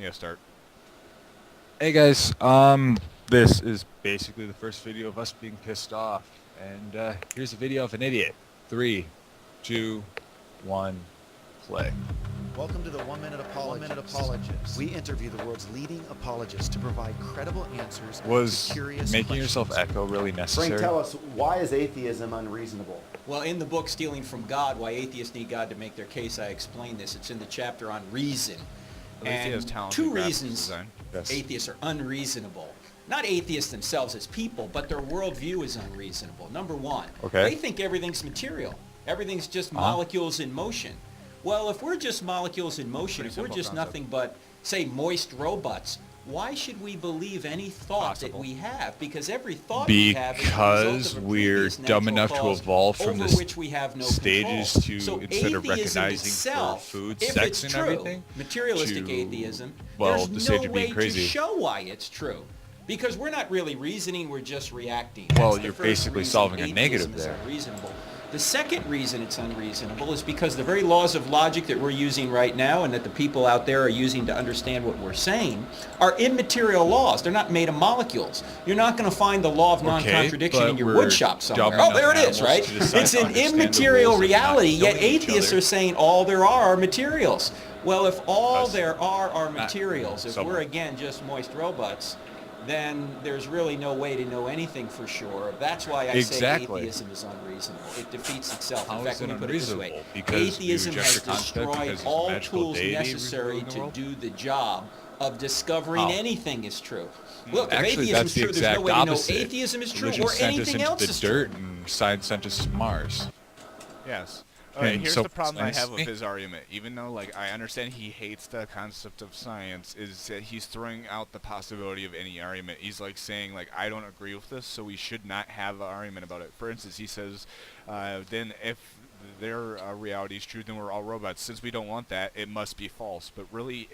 Yeah, start. Hey guys, this is basically the first video of us being pissed off, and here's a video of an idiot. 3, 2, 1, play. Welcome to the 1 Minute Apologist. We interview the world's leading apologists to provide credible answers Was to curious making yourself questions. echo really Frank, necessary? tell us, why is atheism unreasonable? Well, in the book Stealing from God, Why Atheists Need God to Make Their Case, I explain this. It's in the chapter on reason. At least he has And talent two in graphics reasons design. Yes. atheists are unreasonable. Not atheists themselves as people, but their worldview is unreasonable. Number one, Okay. they think everything's material. Everything's just molecules in motion. Well, if we're just molecules in motion, Pretty if we're simple just concept. nothing but, say, moist robots, why should we believe any thought that Possible. we have? Because every thought we have is the result Because of a we're previous dumb natural enough to cause evolve from over the which we have no stages control. to, So instead of atheism recognizing for itself, food, if sex, it's and true, everything, materialistic to, atheism, well, there's the no stage of being way to crazy. show why it's true. Because we're not really reasoning, we're just reacting. Well, That's the you're first basically reason solving a atheism negative is there. unreasonable. The second reason it's unreasonable is because the very laws of logic that we're using right now and that the people out there are using to understand what we're saying are immaterial laws. They're not made of molecules. You're not going to find the law of non-contradiction but in your we're wood shop somewhere. dumb Oh, there enough it is, animals right? to decide It's to an understand the immaterial rules of not reality, yet killing each atheists other. are saying all there are materials. Well, if all Us. there are materials, if Someone. we're again just moist robots, then there's really no way to know anything for sure. That's why I Exactly. say atheism is unreasonable. It defeats itself. How In fact, is it let me put it this way. unreasonable? Because you Atheism reject has the concept destroyed because he's a all magical tools deity necessary ruling the to world? do the job of discovering How? anything is true. Look, if Actually, atheism that's is the true, there's exact no way to know opposite. atheism is true Religion or sent us anything into else the is dirt, true. and science sent us to Mars. Yes. And Okay, here's so the problem I science have with thing- his argument. Even though, like, I understand he hates the concept of science, is that he's throwing out the possibility of any argument. He's, like, saying, like, I don't agree with this, so we should not have an argument about it. For instance, he says, then if their reality is true, then we're all robots. Since we don't want that, it must be false. But really,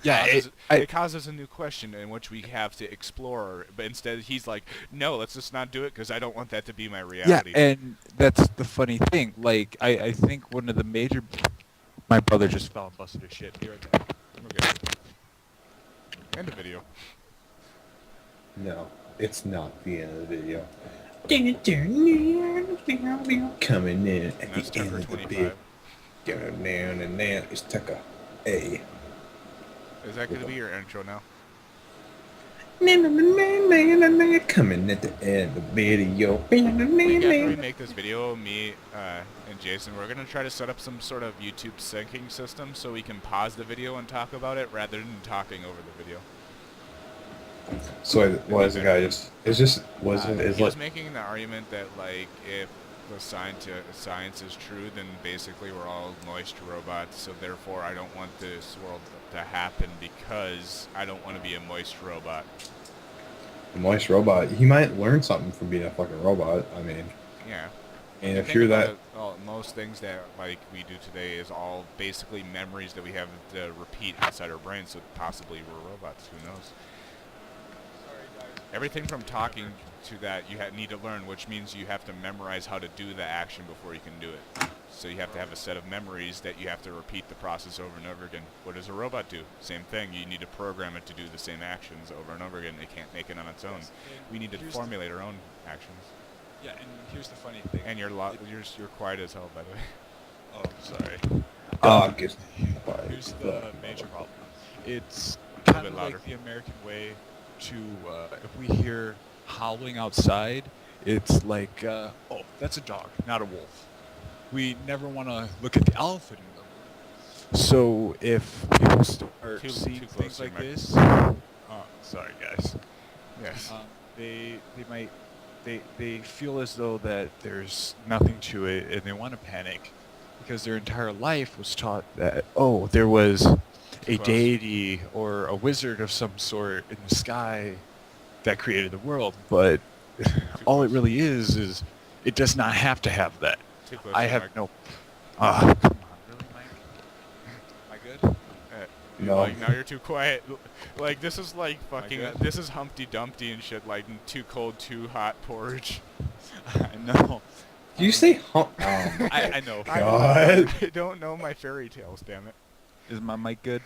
Yeah, causes, I- it causes a new question in which we have to explore. But instead, he's like, no, let's just not do it because I don't want that to be my reality. Yeah, and that's the funny thing. Like, I think one of the major... My brother just fell and busted his shit. Be right back. We're good. End the video. No, it's not the end of the video. Coming in at And that's the end Tucker of the 25. bit. Down and now it's Tucker. Hey. Is that going to be your intro now? Coming at the end of the video. Like, after we make this video, me and Jason, we're going to try to set up some sort of YouTube syncing system so we can pause the video and talk about it rather than talking over the video. So why is the guy just? It's just wasn't. It's He was like making the argument that, like, if the science is true, then basically we're all moist robots, so therefore I don't want this world to happen because I don't want to be a moist robot. a moist robot. He might learn something from being a fucking robot. I mean, Yeah. and if Think you're about that, it, most things that like we do today is all basically memories that we have to repeat inside our brains. So possibly we're robots. Who knows? Everything from talking to that you need to learn, which means you have to memorize how to do the action before you can do it. So you have to have a set of memories that you have to repeat the process over and over again. What does a robot do? Same thing. You need to program it to do the same actions over and over again. It can't make it on its own. We need to Here's formulate our own actions. Yeah, and here's the funny thing. And you're quiet as hell, by the way. Oh, sorry. dog is. Here's the major problem. It's A kind bit of louder. like the American way to, if we hear howling outside, it's like, oh, that's a dog, not a wolf. We never want to look at the elephant in the room. So if people start seeing too close things to your like mic. this, oh, sorry guys, Yes. they might, they feel as though that there's nothing to it, and they want to panic because their entire life was taught that, oh, there was a Close. deity or a wizard of some sort in the sky that created the world, but all it really is it does not have to have that. Too close I to the have mic. no... come on, really, Mike? Am I good? No. Like, now you're too quiet. Like, this is like fucking... good? This is Humpty Dumpty and shit, like too cold, too hot porridge. I know. Do you say hump? I know. I God. I don't know my fairy tales, damn it. Is my mic good?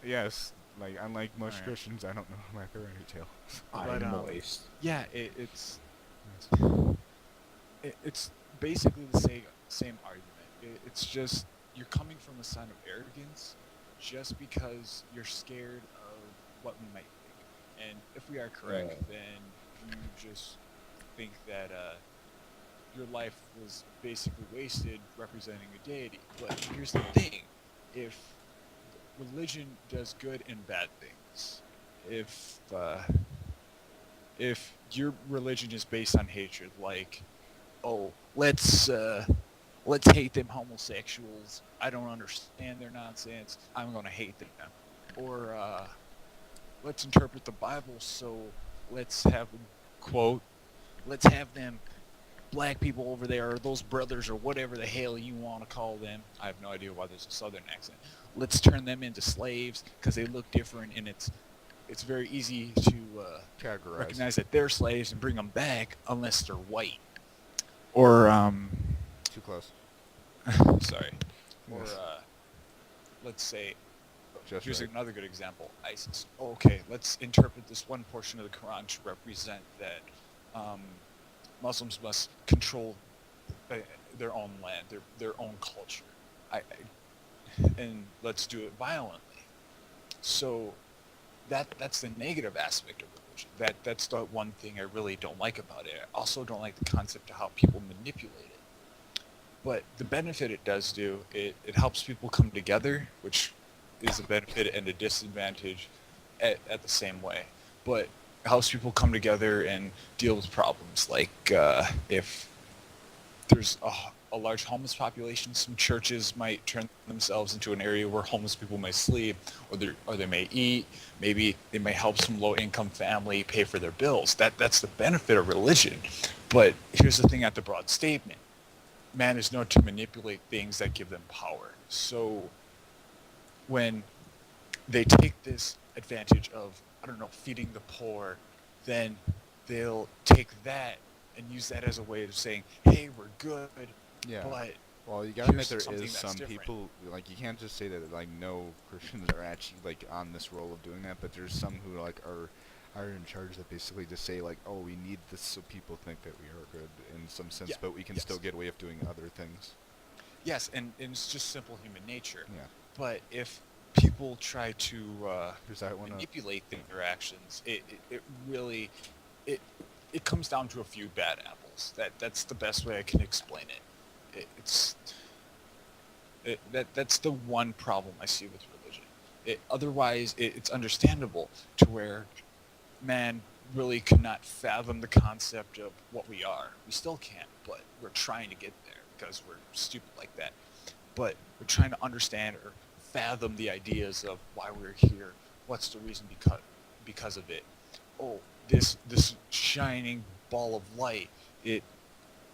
Yes, like unlike most Alright. Christians, I don't know my fairy tale. But, I'm moist. Yeah, it's basically the same argument. It's just you're coming from a sign of arrogance just because you're scared of what we might think. And if we are correct, Right. then you just think that your life was basically wasted representing a deity. But here's the thing: if religion does good and bad things, if your religion is based on hatred, like, oh, let's hate them homosexuals. I don't understand their nonsense. I'm gonna hate them. Or let's interpret the Bible. So let's have them quote. Let's have them black people over there, or those brothers, or whatever the hell you want to call them. I have no idea why there's a southern accent. Let's turn them into slaves because they look different, and it's very easy to Categorize. recognize that they're slaves and bring them back unless they're white. Or Too close. sorry. Or Yes. let's say Just here's right. another good example. ISIS. Okay, let's interpret this one portion of the Quran to represent that Muslims must control their own land, their own culture. And let's do it violently. So that's the negative aspect of religion. That's the one thing I really don't like about it. I also don't like the concept of how people manipulate it. But the benefit it does do, it helps people come together, which is a benefit and a disadvantage at the same way. But it helps people come together and deal with problems. Like if there's a large homeless population, some churches might turn themselves into an area where homeless people may sleep, or they may eat. Maybe they may help some low-income family pay for their bills. That's the benefit of religion. But here's the thing at the broad statement. Man is known to manipulate things that give them power. So when they take this advantage of, I don't know, feeding the poor, then they'll take that and use that as a way of saying, hey, we're good, Yeah. but Well, you gotta admit here's there something is that's some different. people, like, you can't just say that, like, no Christians are actually, like, on this role of doing that, but there's some who, like, are in charge that basically just say, like, oh, we need this so people think that we are good in some sense, Yeah, but we can yes. still get away with doing other things. Yes, and it's just simple human nature. Yeah. But if people try to There's that one. manipulate their actions, it really it comes down to a few bad apples. That's the best way I can explain it. That's the one problem I see with religion. Otherwise, it's understandable to where man really could not fathom the concept of what we are. We still can't, but we're trying to get there because we're stupid like that. But we're trying to understand or fathom the ideas of why we're here. What's the reason because of it? Oh, this shining ball of light, it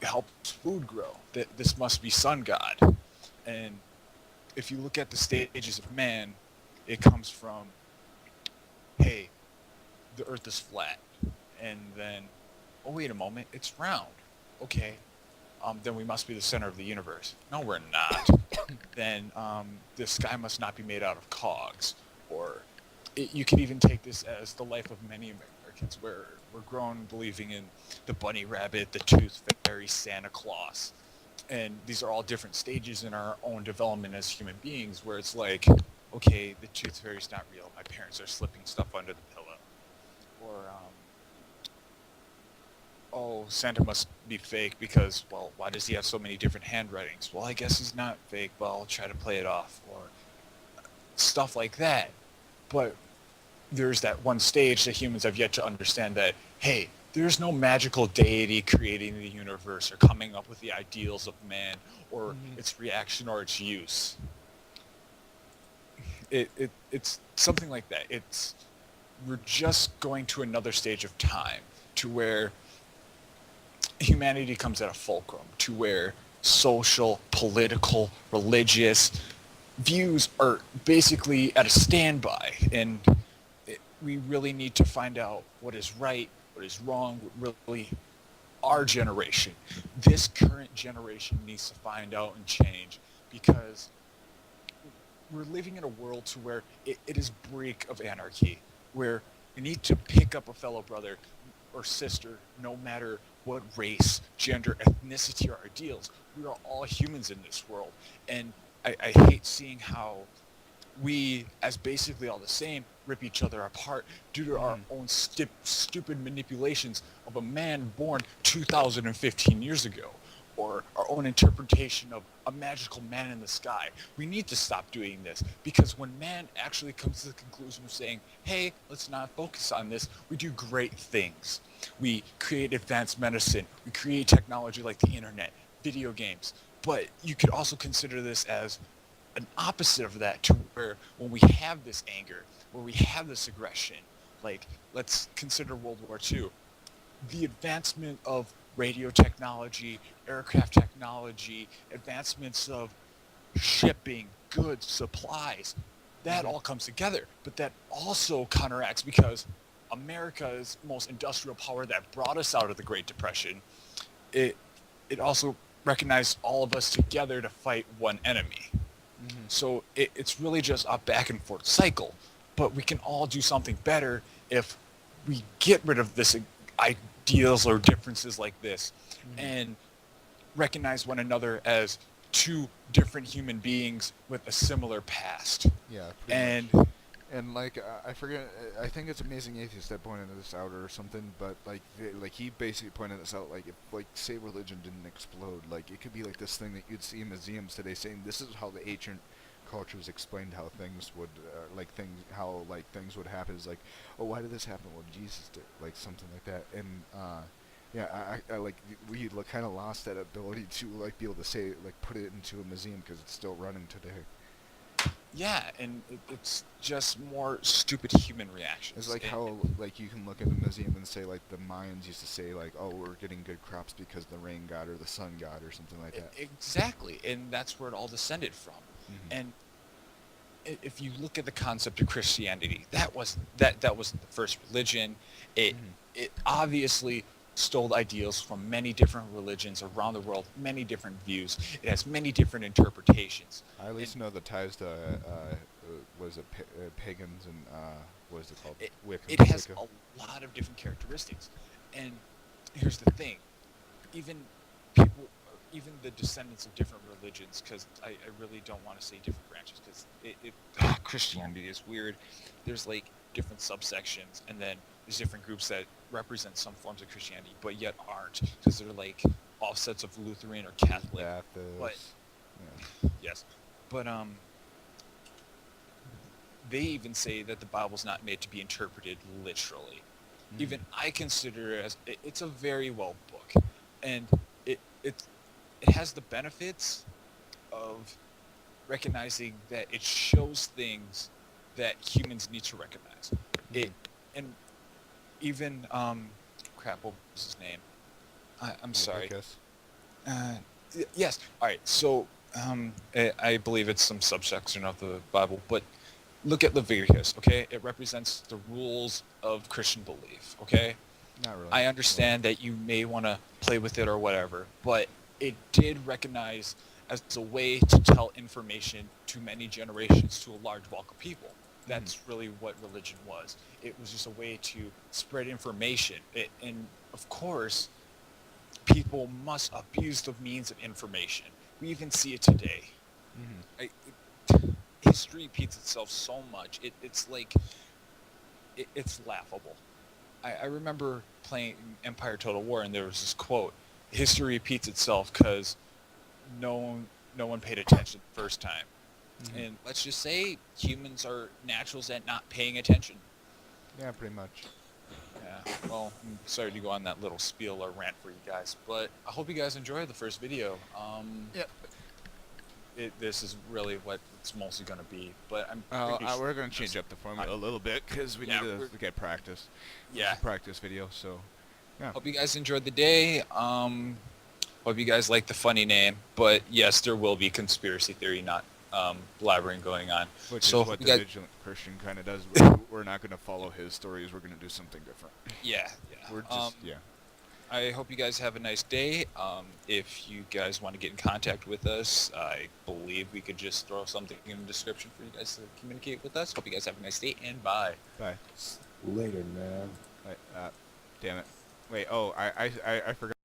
helps food grow. This must be sun god. And if you look at the stages of man, it comes from, hey, the earth is flat. And then, oh, wait a moment, it's round. Okay, then we must be the center of the universe. No, we're not. Then the sky must not be made out of cogs. Or you can even take this as the life of many Americans, where we're grown believing in the bunny rabbit, the tooth fairy, Santa Claus. And these are all different stages in our own development as human beings, where it's like, okay, the tooth fairy's not real. My parents are slipping stuff under the pillow. Or, oh, Santa must be fake because, well, why does he have so many different handwritings? Well, I guess he's not fake, but I'll try to play it off. Or stuff like that. But there's that one stage that humans have yet to understand that, hey, there's no magical deity creating the universe or coming up with the ideals of man or its reaction or its use. It's something like that. We're just going to another stage of time to where humanity comes at a fulcrum, to where social, political, religious views are basically at a standby, and we really need to find out what is right, what is wrong, what really our generation, this current generation needs to find out and change, because we're living in a world to where it is brink of anarchy, where you need to pick up a fellow brother or sister, no matter what race, gender, ethnicity, or ideals. We are all humans in this world, and I hate seeing how we, as basically all the same, rip each other apart due to our own stupid manipulations of a man born 2015 years ago, or our own interpretation of a magical man in the sky. We need to stop doing this, because when man actually comes to the conclusion of saying, hey, let's not focus on this, we do great things. We create advanced medicine, we create technology like the internet, video games, but you could also consider this as an opposite of that, to where when we have this anger, where we have this aggression, like let's consider World War II, the advancement of radio technology, aircraft technology, advancements of shipping, goods, supplies, that all comes together. But that also counteracts, because America's most industrial power that brought us out of the Great Depression, it also recognized all of us together to fight one enemy. So it's really just a back and forth cycle. But we can all do something better if we get rid of this ideals or differences like this, and recognize one another as two different human beings with a similar past. Yeah. And And like I forget, I think it's Amazing Atheist that pointed this out or something. But like he basically pointed this out. Like if say religion didn't explode, like it could be like this thing that you'd see in museums today, saying this is how the ancient cultures explained how things would things would happen. Is like, oh, why did this happen? Well, Jesus did, like something like that. And yeah, I like we kind of lost that ability to like be able to say like put it into a museum because it's still running today. yeah, and it's just more stupid human reactions. It's like how like you can look at a museum and say like the Mayans used to say like, oh, we're getting good crops because the rain god or the sun god or something like that. Exactly, and that's where it all descended from. And if you look at the concept of Christianity, that was the first religion. It obviously stole ideals from many different religions around the world, many different views. It has many different interpretations. I at least know the ties to pagans and what is it called? It has a lot of different characteristics. And here's the thing, even the descendants of different religions, because I really don't want to say different branches, because Christianity is weird. There's like different subsections, and then there's different groups that represent some forms of Christianity, but yet aren't, because they're like offsets of Lutheran or Catholic. But yes, but they even say that the Bible's not made to be interpreted literally. Even I consider it as it's a very well book, and it has the benefits of recognizing that it shows things that humans need to recognize. And even crap, what was his name? I'm sorry. Yes. All right. So I believe it's some subsection of the Bible, but look at Leviticus. Okay, it represents the rules of Christian belief. Okay. Not really. I understand that you may want to play with it or whatever, but it did recognize as a way to tell information to many generations to a large bulk of people. That's really what religion was. It was just a way to spread information. And of course, people must abuse the means of information. We even see it today. History repeats itself so much. It's like, it's laughable. I remember playing Empire Total War, and there was this quote, history repeats itself because no one paid attention the first time. And let's just say humans are naturals at not paying attention. Yeah, pretty much. Yeah, well, I'm sorry to go on that little spiel or rant for you guys, but I hope you guys enjoyed the first video. This is really what it's mostly going to be, but I'm we're going to change up the format a little bit because we need to get practice. Yeah. Practice video, so yeah. Hope you guys enjoyed the day. Hope you guys like the funny name, but yes, there will be conspiracy theory, not blabbering going on. Which so is what the Vigilant Christian kind of does. We're not going to follow his stories. We're going to do something different. Yeah. We're just, I hope you guys have a nice day. If you guys want to get in contact with us, I believe we could just throw something in the description for you guys to communicate with us. Hope you guys have a nice day, and bye. Bye. Later, man. Wait, damn it. Wait, oh, I forgot.